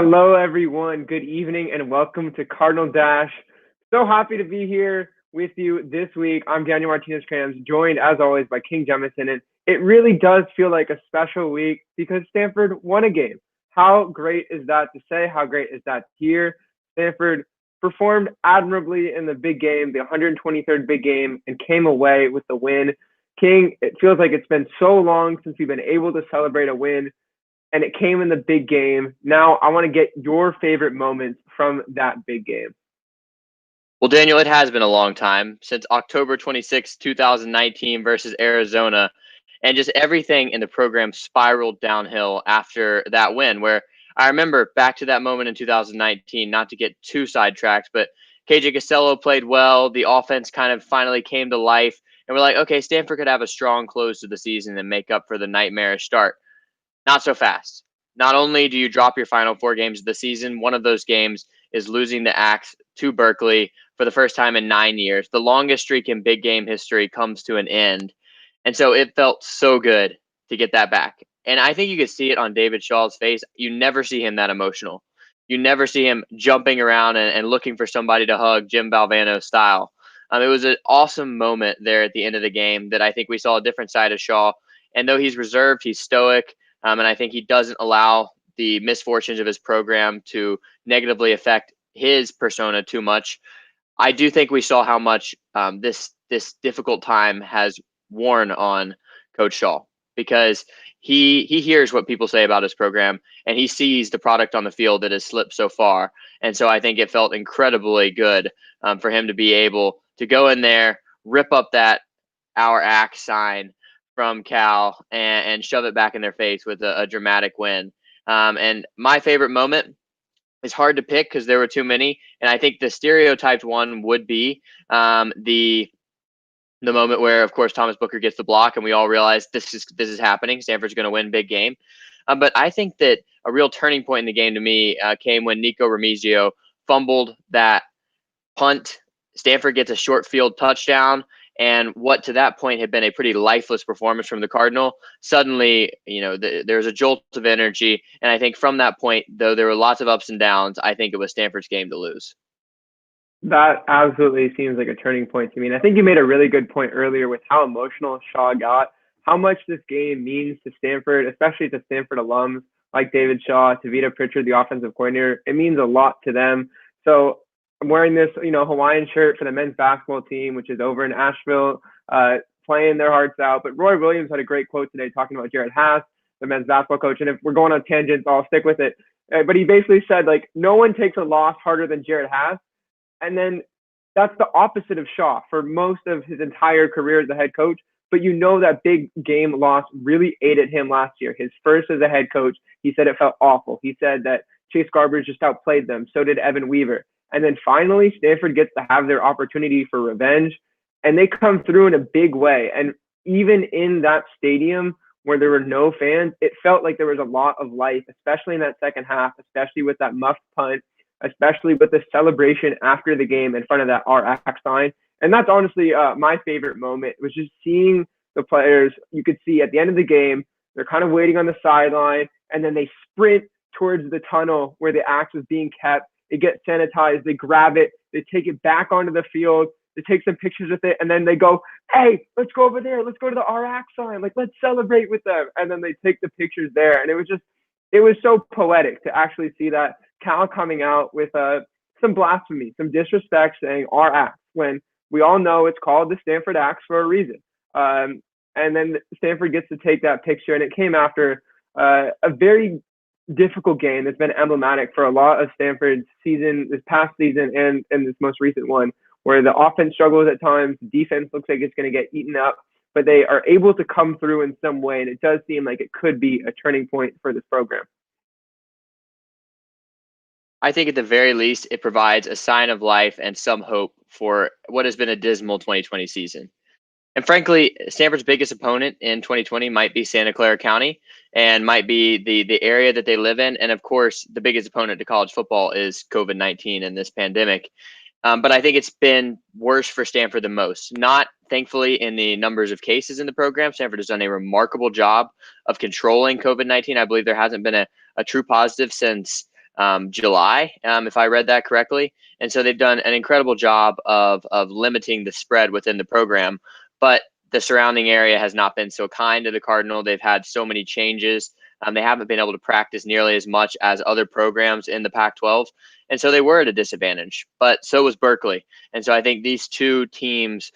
Hello, everyone. Good evening and welcome to Cardinal Dash. So happy to be here with you this week. I'm Daniel Martinez-Krams, joined as always by King Jemison. And it really does feel like a special week because Stanford won a game. How great is that to say? How great is that to hear? Stanford performed admirably in the big game, the 123rd big game, and came away with the win. King, it feels like it's been so long since we've been able to celebrate a win, and it came in the big game. Now, I want to get your favorite moments from that big game. Well, Daniel, it has been a long time since October 26, 2019 versus Arizona, and just everything in the program spiraled downhill after that win, where I remember back to that moment in 2019, not to get too sidetracked, but KJ Castello played well. The offense kind of finally came to life, and we're like, okay, Stanford could have a strong close to the season and make up for the nightmarish start. Not so fast. Not only do you drop your final four games of the season, one of those games is losing the Axe to Berkeley for the first time in 9 years. The longest streak in big game history comes to an end. And so it felt so good to get that back. And I think you could see it on David Shaw's face. You never see him that emotional. You never see him jumping around and looking for somebody to hug, Jim Valvano style. It was an awesome moment there at the end of the game that I think we saw a different side of Shaw. And though he's reserved, he's stoic. And I think he doesn't allow the misfortunes of his program to negatively affect his persona too much. I do think we saw how much this difficult time has worn on Coach Shaw, because he hears what people say about his program and he sees the product on the field that has slipped so far. And so I think it felt incredibly good for him to be able to go in there, rip up that "Our Axe" sign from Cal and shove it back in their face with a dramatic win. And my favorite moment is hard to pick because there were too many. And I think the stereotyped one would be the moment where, of course, Thomas Booker gets the block and we all realize this is happening. Stanford's going to win big game. But I think that a real turning point in the game to me came when Nico Remigio fumbled that punt. Stanford gets a short field touchdown, and what to that point had been a pretty lifeless performance from the Cardinal, suddenly, there's a jolt of energy. And I think from that point, though there were lots of ups and downs, I think it was Stanford's game to lose. That absolutely seems like a turning point to me. And I think you made a really good point earlier with how emotional Shaw got, how much this game means to Stanford, especially to Stanford alums like David Shaw, Tavita Pritchard, the offensive coordinator. It means a lot to them. So I'm wearing this, Hawaiian shirt for the men's basketball team, which is over in Asheville, playing their hearts out. But Roy Williams had a great quote today talking about Jared Haas, the men's basketball coach. And if we're going on tangents, I'll stick with it. But he basically said, no one takes a loss harder than Jared Haas. And then that's the opposite of Shaw for most of his entire career as a head coach. But that big game loss really ate at him last year. His first as a head coach, he said it felt awful. He said that Chase Garbers just outplayed them. So did Evan Weaver. And then finally, Stanford gets to have their opportunity for revenge. And they come through in a big way. And even in that stadium where there were no fans, it felt like there was a lot of life, especially in that second half, especially with that muffed punt, especially with the celebration after the game in front of that "Our Axe" sign. And that's honestly my favorite moment, was just seeing the players. You could see at the end of the game, they're kind of waiting on the sideline, and then they sprint towards the tunnel where the axe was being kept. They get sanitized, they grab it, they take it back onto the field, they take some pictures with it, and then they go, "Hey, let's go over there. Let's go to the "Our Axe" sign. Let's celebrate with them." And then they take the pictures there. And it was so poetic to actually see that. Cal coming out with some blasphemy, some disrespect, saying "Our Axe" when we all know it's called the Stanford Axe for a reason. And then Stanford gets to take that picture, and it came after a very difficult game that's been emblematic for a lot of Stanford's season, this past season and this most recent one, where the offense struggles at times, the defense looks like it's going to get eaten up, but they are able to come through in some way, and it does seem like it could be a turning point for this program. I think at the very least, it provides a sign of life and some hope for what has been a dismal 2020 season. And frankly, Stanford's biggest opponent in 2020 might be Santa Clara County and might be the area that they live in. And of course, the biggest opponent to college football is COVID-19 and this pandemic. But I think it's been worse for Stanford than most. Not, thankfully, in the numbers of cases in the program. Stanford has done a remarkable job of controlling COVID-19. I believe there hasn't been a true positive since July, if I read that correctly. And so they've done an incredible job of limiting the spread within the program. But the surrounding area has not been so kind to the Cardinal. They've had so many changes. They haven't been able to practice nearly as much as other programs in the Pac-12. And so they were at a disadvantage, but so was Berkeley. And so I think these two teams,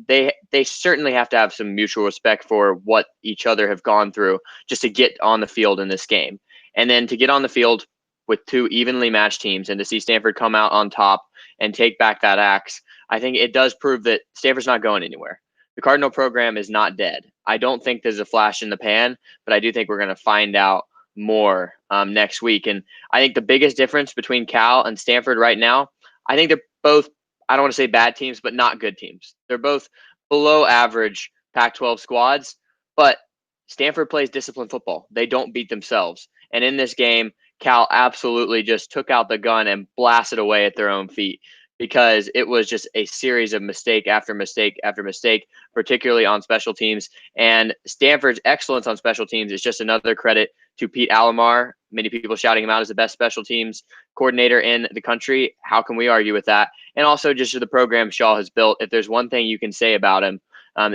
they certainly have to have some mutual respect for what each other have gone through just to get on the field in this game. And then to get on the field with two evenly matched teams and to see Stanford come out on top and take back that axe, I think it does prove that Stanford's not going anywhere. The Cardinal program is not dead. I don't think there's a flash in the pan, but I do think we're going to find out more next week. And I think the biggest difference between Cal and Stanford right now, I think they're both, I don't want to say bad teams, but not good teams. They're both below average Pac-12 squads, but Stanford plays disciplined football. They don't beat themselves. And in this game, Cal absolutely just took out the gun and blasted away at their own feet, because it was just a series of mistake after mistake after mistake, particularly on special teams. And Stanford's excellence on special teams is just another credit to Pete Alomar. Many people shouting him out as the best special teams coordinator in the country. How can we argue with that? And also just to the program Shaw has built. If there's one thing you can say about him,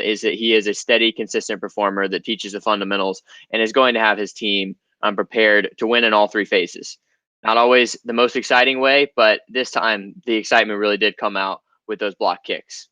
is that he is a steady, consistent performer that teaches the fundamentals and is going to have his team prepared to win in all three phases. Not always the most exciting way, but this time the excitement really did come out with those block kicks.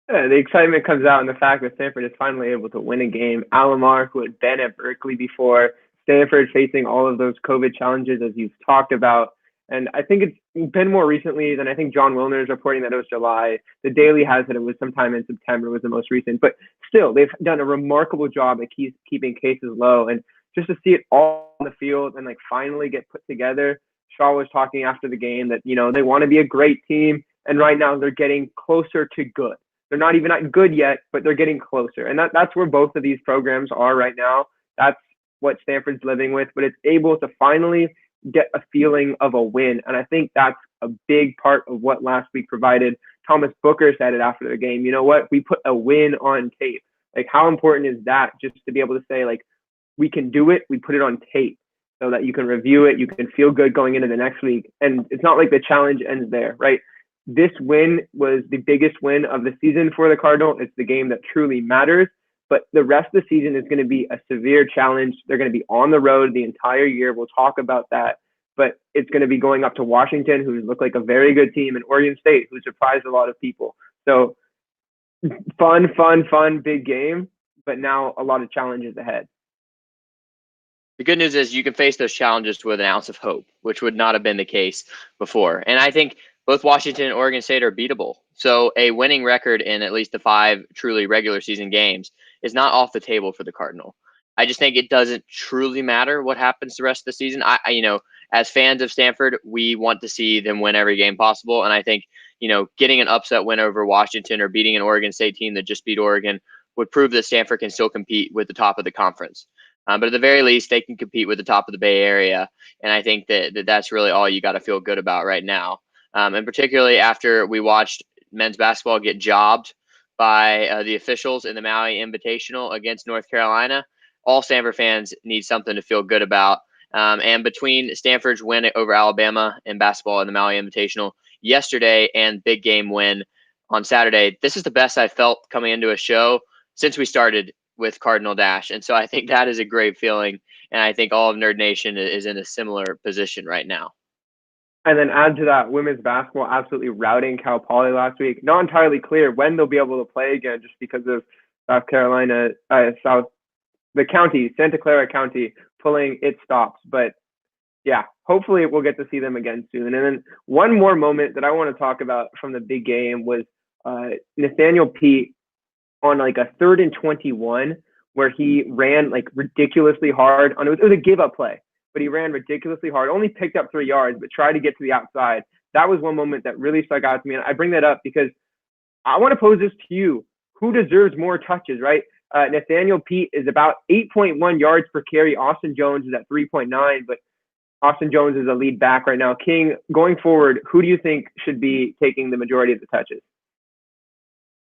Yeah, the excitement comes out in the fact that Stanford is finally able to win a game. Alomar, who had been at Berkeley before, Stanford facing all of those COVID challenges, as you've talked about. And I think it's been more recently than I think John Wilner is reporting that it was July. The Daily has it was sometime in September was the most recent. But still, they've done a remarkable job at keeping cases low. And just to see it all on the field and like finally get put together. Shaw was talking after the game that, they want to be a great team. And right now they're getting closer to good. They're not even not good yet, but they're getting closer. And that's where both of these programs are right now. That's what Stanford's living with, but it's able to finally get a feeling of a win. And I think that's a big part of what last week provided. Thomas Booker said it after the game. You know what? We put a win on tape. Like, how important is that just to be able to say, like, we can do it. We put it on tape so that you can review it. You can feel good going into the next week. And it's not like the challenge ends there, right? This win was the biggest win of the season for the Cardinal. It's the game that truly matters. But the rest of the season is going to be a severe challenge. They're going to be on the road the entire year. We'll talk about that. But it's going to be going up to Washington, who looked like a very good team, and Oregon State, who surprised a lot of people. So fun, big game. But now a lot of challenges ahead. The good news is you can face those challenges with an ounce of hope, which would not have been the case before. And I think both Washington and Oregon State are beatable. So a winning record in at least the 5 truly regular season games is not off the table for the Cardinal. I just think it doesn't truly matter what happens the rest of the season. As fans of Stanford, we want to see them win every game possible. And I think, getting an upset win over Washington or beating an Oregon State team that just beat Oregon would prove that Stanford can still compete with the top of the conference. But at the very least, they can compete with the top of the Bay Area. And I think that's really all you got to feel good about right now. And particularly after we watched men's basketball get jobbed by the officials in the Maui Invitational against North Carolina, all Stanford fans need something to feel good about. And between Stanford's win over Alabama in basketball in the Maui Invitational yesterday and big game win on Saturday, this is the best I felt coming into a show since we started with Cardinal Dash. And so I think that is a great feeling. And I think all of Nerd Nation is in a similar position right now. And then add to that, women's basketball absolutely routing Cal Poly last week. Not entirely clear when they'll be able to play again, just because of Santa Clara County pulling its stops. But yeah, hopefully we'll get to see them again soon. And then one more moment that I want to talk about from the big game was Nathaniel Pete on like a 3rd and 21, where he ran like ridiculously hard. It was a give up play, but he ran ridiculously hard, only picked up 3 yards, but tried to get to the outside. That was one moment that really stuck out to me. And I bring that up because I want to pose this to you. Who deserves more touches, right? Nathaniel Pete is about 8.1 yards per carry. Austin Jones is at 3.9, but Austin Jones is a lead back right now. King, going forward, who do you think should be taking the majority of the touches?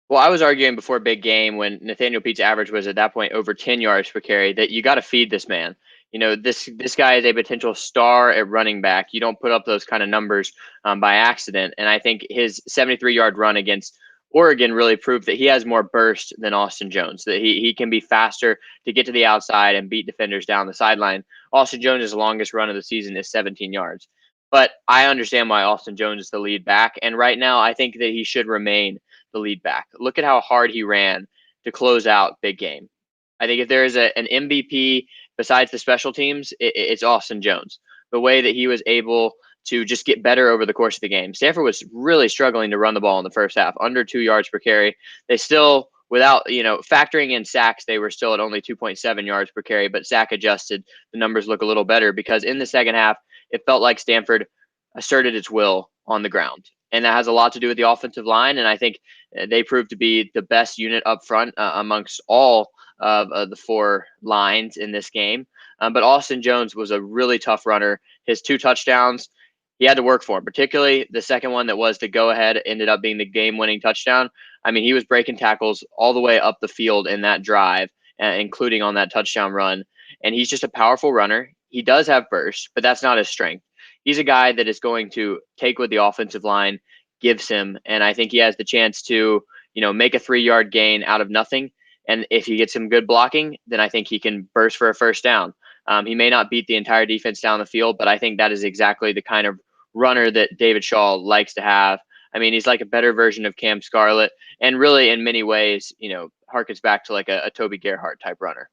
Well, I was arguing before big game when Nathaniel Pete's average was at that point over 10 yards per carry that you got to feed this man. this guy is a potential star at running back. You don't put up those kind of numbers by accident. And I think his 73-yard run against Oregon really proved that he has more burst than Austin Jones, that he can be faster to get to the outside and beat defenders down the sideline. Austin Jones' longest run of the season is 17 yards. But I understand why Austin Jones is the lead back. And right now, I think that he should remain the lead back. Look at how hard he ran to close out big game. I think if there is an MVP besides the special teams, it's Austin Jones. The way that he was able to just get better over the course of the game. Stanford was really struggling to run the ball in the first half, under 2 yards per carry. They still, without factoring in sacks, they were still at only 2.7 yards per carry, but sack adjusted, the numbers look a little better because in the second half, it felt like Stanford asserted its will on the ground. And that has a lot to do with the offensive line. And I think they proved to be the best unit up front amongst all of the four lines in this game. But Austin Jones was a really tough runner. His 2 touchdowns, he had to work for him, particularly the second one that was the go-ahead, ended up being the game-winning touchdown. I mean, he was breaking tackles all the way up the field in that drive, including on that touchdown run. And he's just a powerful runner. He does have burst, but that's not his strength. He's a guy that is going to take what the offensive line gives him, and I think he has the chance to, make a 3-yard gain out of nothing. And if he gets some good blocking, then I think he can burst for a first down. He may not beat the entire defense down the field, but I think that is exactly the kind of runner that David Shaw likes to have. I mean, he's like a better version of Cam Scarlett, and really in many ways, harkens back to like a Toby Gerhart type runner.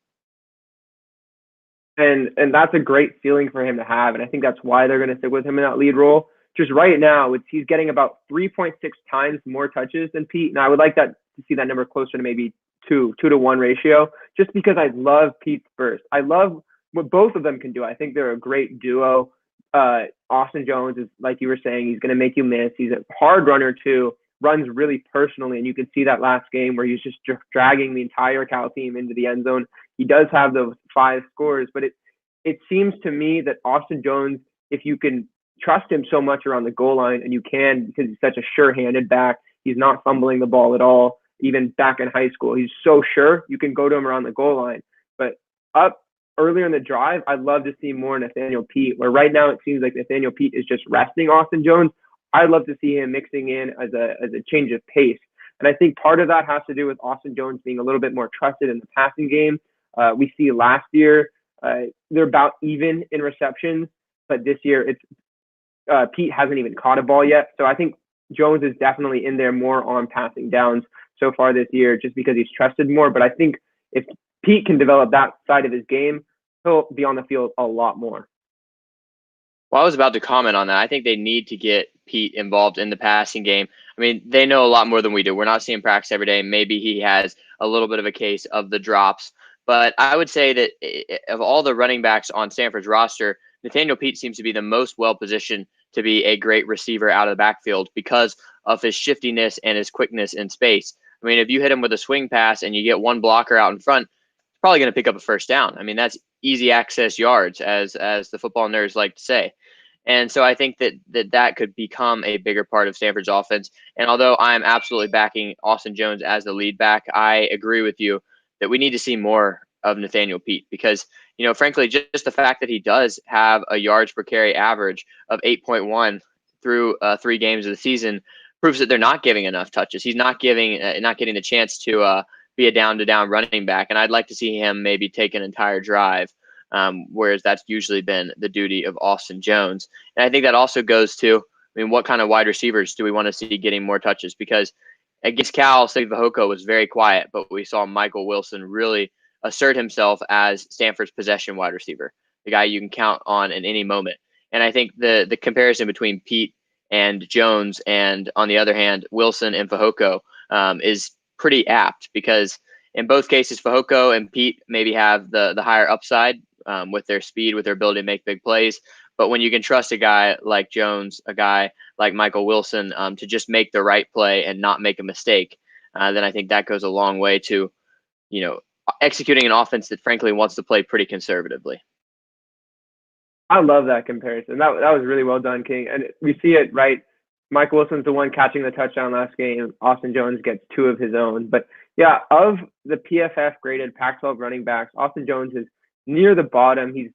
And that's a great feeling for him to have. And I think that's why they're going to stick with him in that lead role. Just right now, he's getting about 3.6 times more touches than Pete. And I would like that to see that number closer to maybe 2 to 1 ratio, just because I love Pete's burst. I love what both of them can do. I think they're a great duo. Austin Jones is, like you were saying, he's going to make you miss. He's a hard runner too, runs really personally. And you can see that last game where he's just dragging the entire Cal team into the end zone. He does have those 5 scores, but it seems to me that Austin Jones, if you can trust him so much around the goal line, and you can because he's such a sure-handed back, he's not fumbling the ball at all, even back in high school. He's so sure you can go to him around the goal line. But up earlier in the drive, I'd love to see more Nathaniel Pete, where right now it seems like Nathaniel Pete is just resting Austin Jones. I'd love to see him mixing in as a change of pace. And I think part of that has to do with Austin Jones being a little bit more trusted in the passing game. We see last year, they're about even in receptions, but this year Pete hasn't even caught a ball yet. So I think Jones is definitely in there more on passing downs so far this year, just because he's trusted more. But I think if Pete can develop that side of his game, he'll be on the field a lot more. Well, I was about to comment on that. I think they need to get Pete involved in the passing game. I mean, they know a lot more than we do. We're not seeing practice every day. Maybe he has a little bit of a case of the drops. But I would say that of all the running backs on Stanford's roster, Nathaniel Pete seems to be the most well-positioned to be a great receiver out of the backfield because of his shiftiness and his quickness in space. I mean, if you hit him with a swing pass and you get one blocker out in front, it's probably going to pick up a first down. I mean, that's easy access yards, as the football nerds like to say. And so I think that could become a bigger part of Stanford's offense. And although I'm absolutely backing Austin Jones as the lead back, I agree with you that we need to see more of Nathaniel Pete because, frankly, just the fact that he does have a yards per carry average of 8.1 through 3 games of the season proves that they're not giving enough touches. He's not getting the chance to be a down-to-down running back. And I'd like to see him maybe take an entire drive, whereas that's usually been the duty of Austin Jones. And I think that also goes to, what kind of wide receivers do we want to see getting more touches? Because against Cal, Steve Vahoko was very quiet, but we saw Michael Wilson really assert himself as Stanford's possession wide receiver, the guy you can count on in any moment. And I think the comparison between Pete and Jones and, on the other hand, Wilson and Vahoko is pretty apt because in both cases, Vahoko and Pete maybe have the higher upside with their speed, with their ability to make big plays. But when you can trust a guy like Jones, a guy like Michael Wilson to just make the right play and not make a mistake, then I think that goes a long way to, executing an offense that frankly wants to play pretty conservatively. I love that comparison. That was really well done, King. And we see it, right? Michael Wilson's the one catching the touchdown last game. Austin Jones gets 2 of his own. But yeah, of the PFF graded Pac-12 running backs, Austin Jones is near the bottom. He's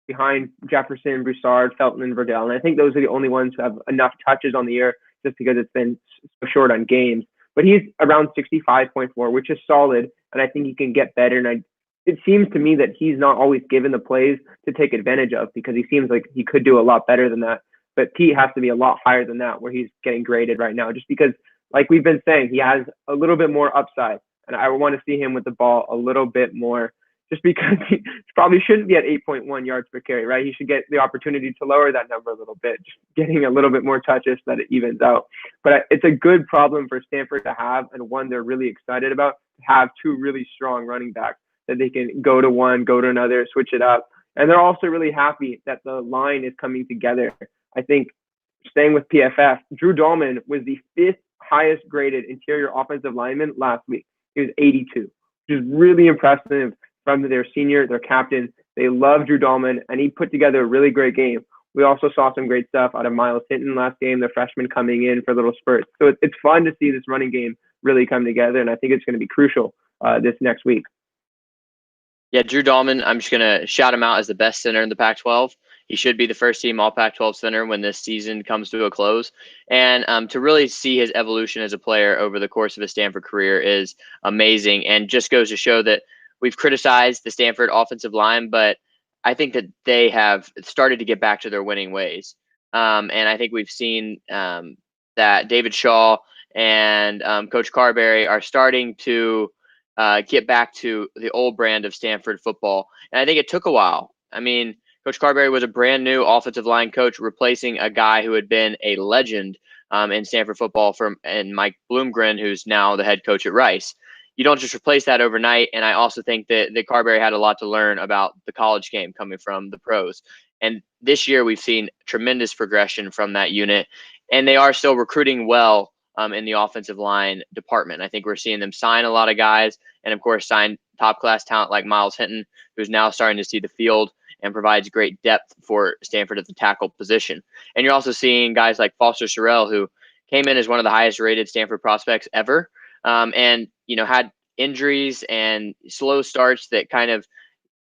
behind Jefferson, Broussard, Felton, and Verdell. And I think those are the only ones who have enough touches on the year just because it's been so short on games. But he's around 65.4, which is solid, and I think he can get better. And it seems to me that he's not always given the plays to take advantage of because he seems like he could do a lot better than that. But Pete has to be a lot higher than that where he's getting graded right now, just because, like we've been saying, he has a little bit more upside. And I want to see him with the ball a little bit more, just because he probably shouldn't be at 8.1 yards per carry, right? He should get the opportunity to lower that number a little bit, just getting a little bit more touches so that it evens out. But it's a good problem for Stanford to have, and one they're really excited about, to have two really strong running backs that they can go to one, go to another, switch it up. And they're also really happy that the line is coming together. I think, staying with PFF, Drew Dahlman was the 5th highest graded interior offensive lineman last week. He was 82, which is really impressive from their senior, their captain. They love Drew Dahlman, and he put together a really great game. We also saw some great stuff out of Miles Hinton last game, the freshman coming in for little spurts. So it's fun to see this running game really come together, and I think it's going to be crucial this next week. Yeah, Drew Dahlman, I'm just going to shout him out as the best center in the Pac-12. He should be the first team all Pac-12 center when this season comes to a close. And to really see his evolution as a player over the course of his Stanford career is amazing, and just goes to show that we've criticized the Stanford offensive line, but I think that they have started to get back to their winning ways. And I think we've seen that David Shaw and Coach Carberry are starting to get back to the old brand of Stanford football. And I think it took a while. I mean, Coach Carberry was a brand new offensive line coach, replacing a guy who had been a legend in Stanford football and Mike Bloomgren, who's now the head coach at Rice. You don't just replace that overnight. And I also think that Carberry had a lot to learn about the college game coming from the pros. And this year we've seen tremendous progression from that unit, and they are still recruiting well in the offensive line department. I think we're seeing them sign a lot of guys, and of course sign top class talent like Miles Hinton, who's now starting to see the field and provides great depth for Stanford at the tackle position. And you're also seeing guys like Foster Sorrell, who came in as one of the highest rated Stanford prospects ever, and had injuries and slow starts that kind of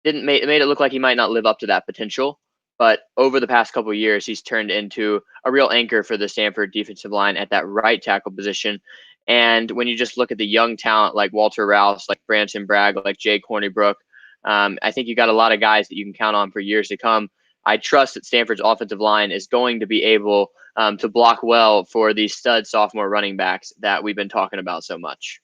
made it look like he might not live up to that potential. But over the past couple of years, he's turned into a real anchor for the Stanford defensive line at that right tackle position. And when you just look at the young talent like Walter Rouse, like Branson Bragg, like Jay Cornybrook, I think you got a lot of guys that you can count on for years to come. I trust that Stanford's offensive line is going to be able to block well for these stud sophomore running backs that we've been talking about so much.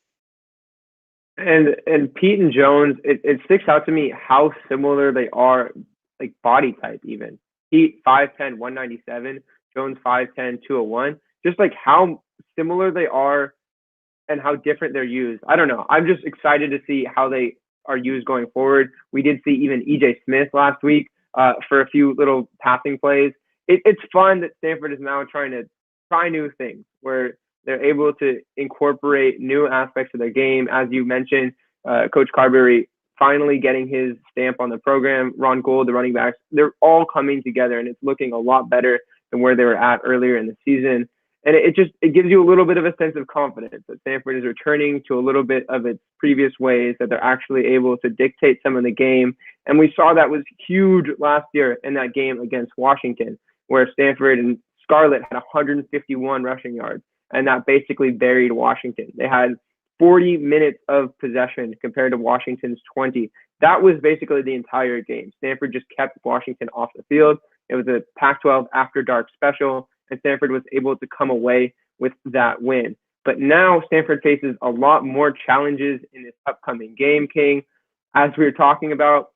And Pete and Jones, it sticks out to me how similar they are, like body type even. Pete 5'10", 197, Jones 5'10", 201. Just like how similar they are and how different they're used. I don't know. I'm just excited to see how they are used going forward. We did see even E.J. Smith last week for a few little passing plays. It's fun that Stanford is now trying to try new things where they're able to incorporate new aspects of their game. As you mentioned, Coach Carberry finally getting his stamp on the program. Ron Gould, the running backs, they're all coming together, and it's looking a lot better than where they were at earlier in the season. And it gives you a little bit of a sense of confidence that Stanford is returning to a little bit of its previous ways, that they're actually able to dictate some of the game. And we saw that was huge last year in that game against Washington, where Stanford and Scarlett had 151 rushing yards, and that basically buried Washington. They had 40 minutes of possession compared to Washington's 20. That was basically the entire game. Stanford just kept Washington off the field. It was a Pac-12 after dark special, and Stanford was able to come away with that win. But now Stanford faces a lot more challenges in this upcoming game, King. As we were talking about,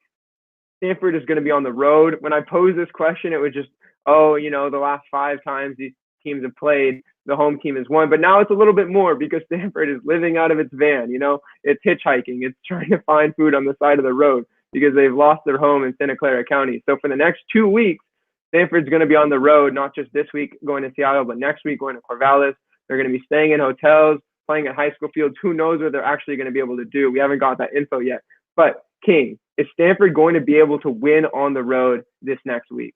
Stanford is going to be on the road. When I posed this question, it was just, the last 5 times these teams have played, the home team has won. But now it's a little bit more because Stanford is living out of its van. It's hitchhiking. It's trying to find food on the side of the road because they've lost their home in Santa Clara County. So for the next 2 weeks, Stanford's going to be on the road, not just this week going to Seattle, but next week going to Corvallis. They're going to be staying in hotels, playing at high school fields. Who knows what they're actually going to be able to do? We haven't got that info yet. But, King, is Stanford going to be able to win on the road this next week?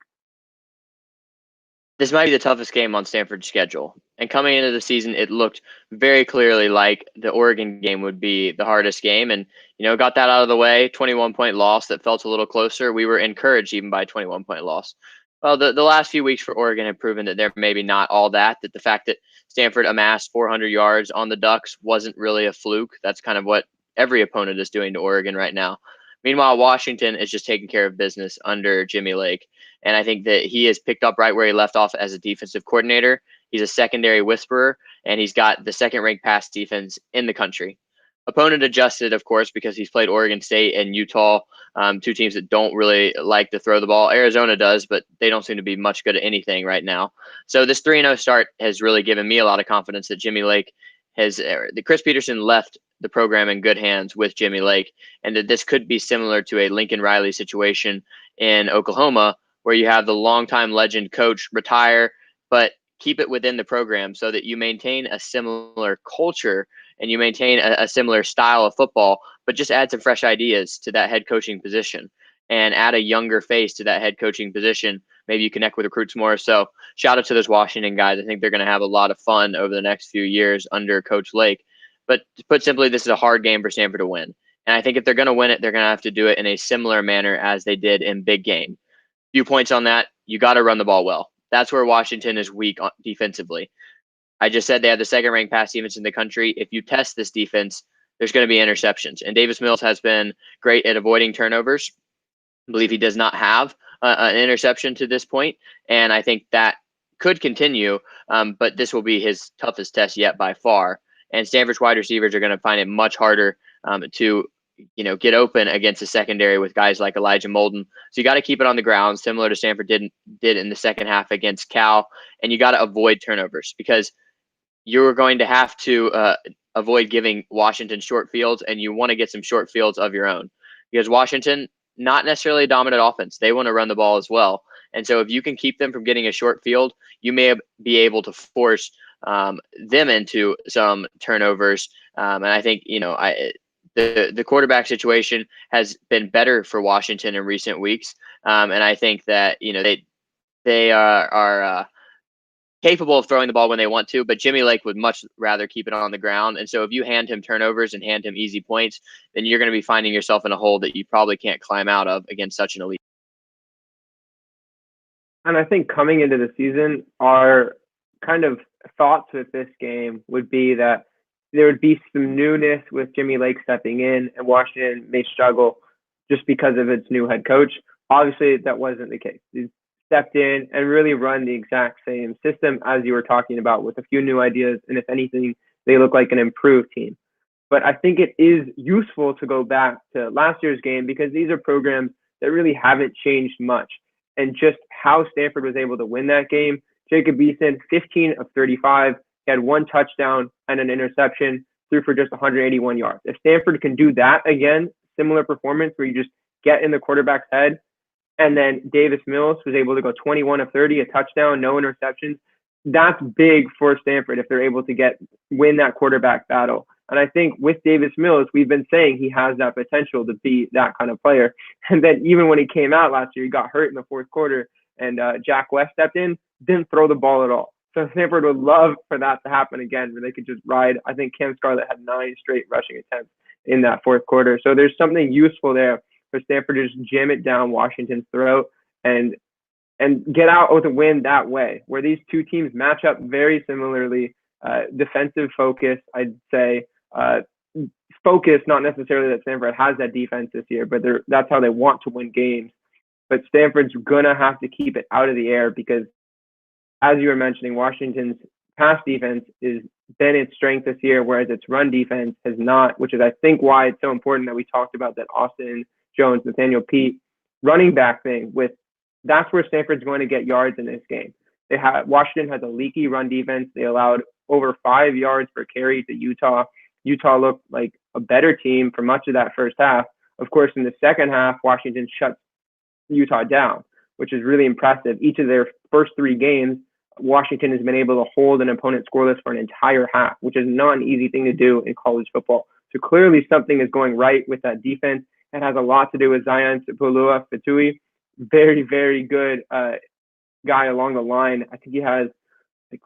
this might be the toughest game on Stanford's schedule. And coming into the season, it looked very clearly like the Oregon game would be the hardest game. And, got that out of the way, 21-point loss that felt a little closer. We were encouraged even by a 21-point loss. Well, the last few weeks for Oregon have proven that they're maybe not all that the fact that Stanford amassed 400 yards on the Ducks wasn't really a fluke. That's kind of what every opponent is doing to Oregon right now. Meanwhile, Washington is just taking care of business under Jimmy Lake. And I think that he has picked up right where he left off as a defensive coordinator. He's a secondary whisperer, and he's got the second-ranked pass defense in the country. Opponent adjusted, of course, because he's played Oregon State and Utah, two teams that don't really like to throw the ball. Arizona does, but they don't seem to be much good at anything right now. So this 3-0 start has really given me a lot of confidence that Jimmy Lake that Chris Peterson left the program in good hands with Jimmy Lake, and that this could be similar to a Lincoln Riley situation in Oklahoma, where you have the longtime legend coach retire, but keep it within the program so that you maintain a similar culture and you maintain a similar style of football, but just add some fresh ideas to that head coaching position and add a younger face to that head coaching position. Maybe you connect with recruits more. So shout out to those Washington guys. I think they're going to have a lot of fun over the next few years under Coach Lake. But to put simply, this is a hard game for Stanford to win. And I think if they're going to win it, they're going to have to do it in a similar manner as they did in big game. Few points on that. You got to run the ball well. That's where Washington is weak defensively. I just said they have the second-ranked pass defense in the country. If you test this defense, there's going to be interceptions. And Davis Mills has been great at avoiding turnovers. I believe he does not have an interception to this point, and I think that could continue, but this will be his toughest test yet by far. And Stanford's wide receivers are going to find it much harder to get open against the secondary with guys like Elijah Molden. So you got to keep it on the ground, similar to Stanford did in the second half against Cal, and you got to avoid turnovers because you're going to have to avoid giving Washington short fields, and you want to get some short fields of your own because Washington, not necessarily a dominant offense. They want to run the ball as well. And so if you can keep them from getting a short field, you may be able to force them into some turnovers. And I think, the quarterback situation has been better for Washington in recent weeks. And I think that, they are capable of throwing the ball when they want to, but Jimmy Lake would much rather keep it on the ground. And so if you hand him turnovers and hand him easy points, then you're going to be finding yourself in a hole that you probably can't climb out of against such an elite. And I think coming into the season, our kind of thoughts with this game would be that there would be some newness with Jimmy Lake stepping in, and Washington may struggle just because of its new head coach. Obviously, that wasn't the case. He stepped in and really run the exact same system as you were talking about with a few new ideas, and if anything, they look like an improved team. But I think it is useful to go back to last year's game because these are programs that really haven't changed much. And just how Stanford was able to win that game, Jacob Eason, 15 of 35, he had one touchdown and an interception, threw for just 181 yards. If Stanford can do that again, similar performance where you just get in the quarterback's head, and then Davis Mills was able to go 21 of 30, a touchdown, no interceptions, that's big for Stanford if they're able to win that quarterback battle. And I think with Davis Mills, we've been saying he has that potential to be that kind of player. And then even when he came out last year, he got hurt in the fourth quarter, and Jack West stepped in, didn't throw the ball at all. So Stanford would love for that to happen again, where they could just ride. I think Cam Scarlett had 9 straight rushing attempts in that fourth quarter. So there's something useful there for Stanford to just jam it down Washington's throat and get out with a win that way, where these two teams match up very similarly. Defensive focus, I'd say. Focus, not necessarily that Stanford has that defense this year, but that's how they want to win games. But Stanford's going to have to keep it out of the air because, as you were mentioning, Washington's pass defense has been its strength this year, whereas its run defense has not, which is, I think, why it's so important that we talked about that Austin Jones, Nathaniel Pete running back thing. That's where Stanford's going to get yards in this game. Washington has a leaky run defense. They allowed over 5 yards per carry to Utah. Utah looked like a better team for much of that first half. Of course, in the second half, Washington shuts Utah down, which is really impressive. Each of their first 3 games, Washington has been able to hold an opponent scoreless for an entire half, which is not an easy thing to do in college football. So clearly something is going right with that defense. It has a lot to do with Zion Sepulua Fatui. Very, very good guy along the line. I think he has like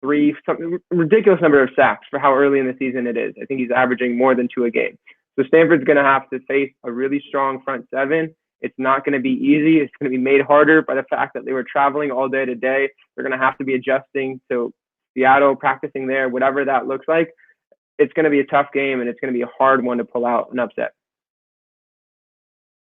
three, something ridiculous number of sacks for how early in the season it is. I think he's averaging more than 2 a game. So Stanford's going to have to face a really strong front seven. It's not going to be easy. It's going to be made harder by the fact that they were traveling all day today. They're going to have to be adjusting to Seattle, practicing there, whatever that looks like. It's going to be a tough game, and it's going to be a hard one to pull out an upset.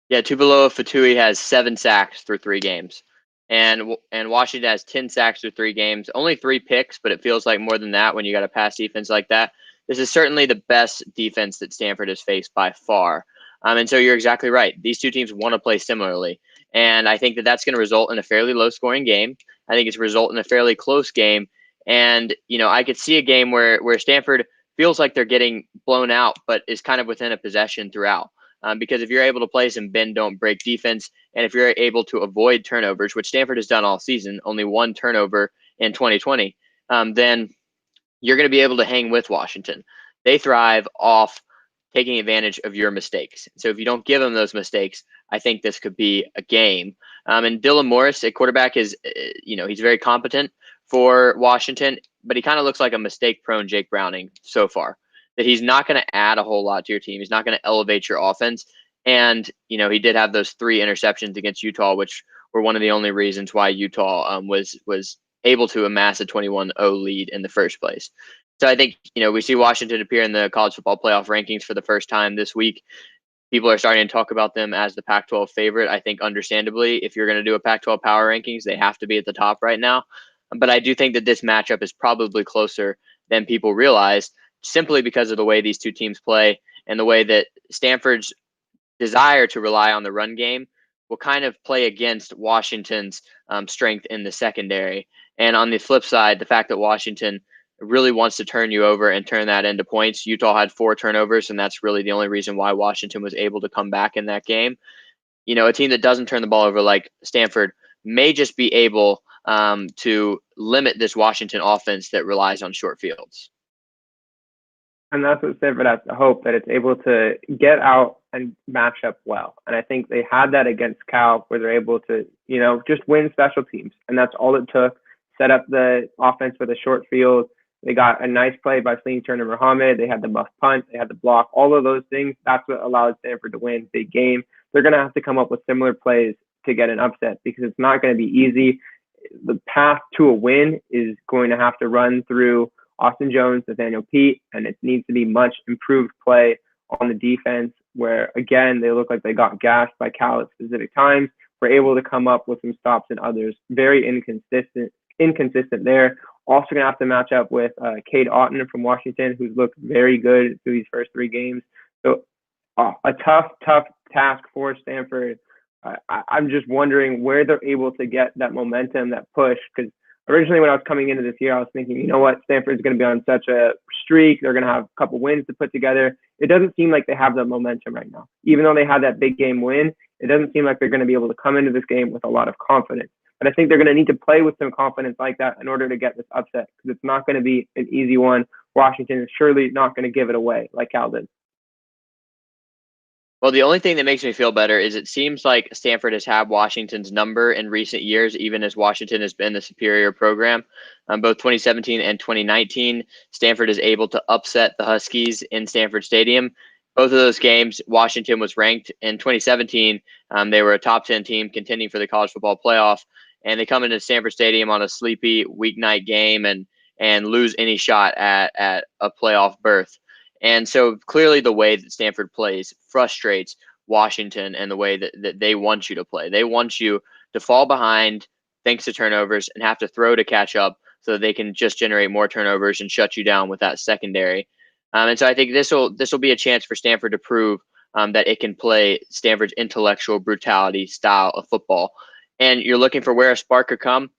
Yeah, Tupelo Fatui has 7 sacks through 3 games. And Washington has 10 sacks through 3 games. Only 3 picks, but it feels like more than that when you got a pass defense like that. This is certainly the best defense that Stanford has faced by far. And so you're exactly right. These two teams want to play similarly. And I think that that's going to result in a fairly low-scoring game. I think it's result in a fairly close game. And, I could see a game where Stanford feels like they're getting blown out, but is kind of within a possession throughout. Because if you're able to play some bend, don't break defense, and if you're able to avoid turnovers, which Stanford has done all season, only 1 turnover in 2020, then you're going to be able to hang with Washington. They thrive off taking advantage of your mistakes. So if you don't give them those mistakes, I think this could be a game. And Dylan Morris at quarterback is, he's very competent for Washington, but he kind of looks like a mistake-prone Jake Browning so far. That he's not going to add a whole lot to your team. He's not going to elevate your offense. And, he did have those 3 interceptions against Utah, which were one of the only reasons why Utah was able to amass a 21-0 lead in the first place. So I think, we see Washington appear in the college football playoff rankings for the first time this week. People are starting to talk about them as the Pac-12 favorite. I think understandably, if you're going to do a Pac-12 power rankings, they have to be at the top right now. But I do think that this matchup is probably closer than people realize, simply because of the way these two teams play and the way that Stanford's desire to rely on the run game will kind of play against Washington's strength in the secondary. And on the flip side, the fact that Washington really wants to turn you over and turn that into points. Utah had 4 turnovers, and that's really the only reason why Washington was able to come back in that game. A team that doesn't turn the ball over like Stanford may just be able to limit this Washington offense that relies on short fields. And that's what Stanford has to hope, that it's able to get out and match up well. And I think they had that against Cal, where they're able to, just win special teams. And that's all it took. Set up the offense with a short field. They got a nice play by Sling Turner Muhammad. They had the muff punt. They had the block. All of those things, that's what allowed Stanford to win big game. They're going to have to come up with similar plays to get an upset, because it's not going to be easy. The path to a win is going to have to run through Austin Jones, Nathaniel Pete, and it needs to be much improved play on the defense, where, again, they look like they got gassed by Cal at specific times. We're able to come up with some stops and others. Very inconsistent there. Also going to have to match up with Cade Otton from Washington, who's looked very good through these first 3 games. So a tough task for Stanford. I'm just wondering where they're able to get that momentum, that push, because originally when I was coming into this year, I was thinking, you know what, Stanford's going to be on such a streak. They're going to have a couple wins to put together. It doesn't seem like they have the momentum right now. Even though they had that big game win, it doesn't seem like they're going to be able to come into this game with a lot of confidence. But I think they're going to need to play with some confidence like that in order to get this upset, because it's not going to be an easy one. Washington is surely not going to give it away like Cal did. Well, the only thing that makes me feel better is it seems like Stanford has had Washington's number in recent years, even as Washington has been the superior program. Both 2017 and 2019, Stanford is able to upset the Huskies in Stanford Stadium. Both of those games, Washington was ranked. In 2017, they were a top 10 team contending for the college football playoff, and they come into Stanford Stadium on a sleepy weeknight game and lose any shot at a playoff berth. And so clearly the way that Stanford plays frustrates Washington and the way that they want you to play. They want you to fall behind thanks to turnovers and have to throw to catch up so that they can just generate more turnovers and shut you down with that secondary. And so I think this will be a chance for Stanford to prove that it can play Stanford's intellectual brutality style of football. And you're looking for where a spark could come.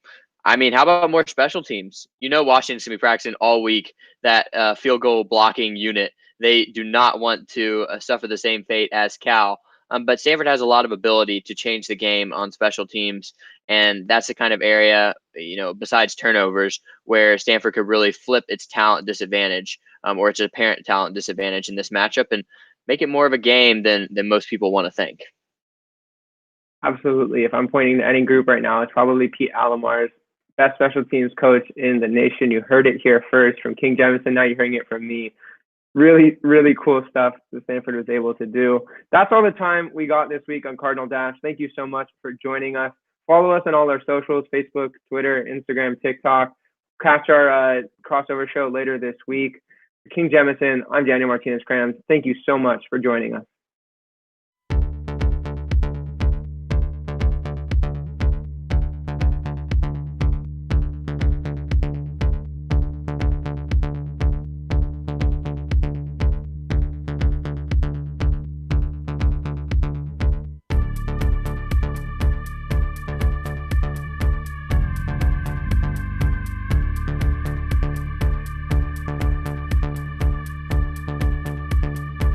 I mean, how about more special teams? Washington's going to be practicing all week that field goal blocking unit. They do not want to suffer the same fate as Cal. But Stanford has a lot of ability to change the game on special teams. And that's the kind of area, besides turnovers, where Stanford could really flip its talent disadvantage or its apparent talent disadvantage in this matchup and make it more of a game than most people want to think. Absolutely. If I'm pointing to any group right now, it's probably Pete Alamar's best special teams coach in the nation. You heard it here first from King Jemison. Now you're hearing it from me. Really, really cool stuff that Stanford was able to do. That's all the time we got this week on Cardinal Dash. Thank you so much for joining us. Follow us on all our socials, Facebook, Twitter, Instagram, TikTok. Catch our crossover show later this week. King Jemison, I'm Daniel Martinez-Krams. Thank you so much for joining us.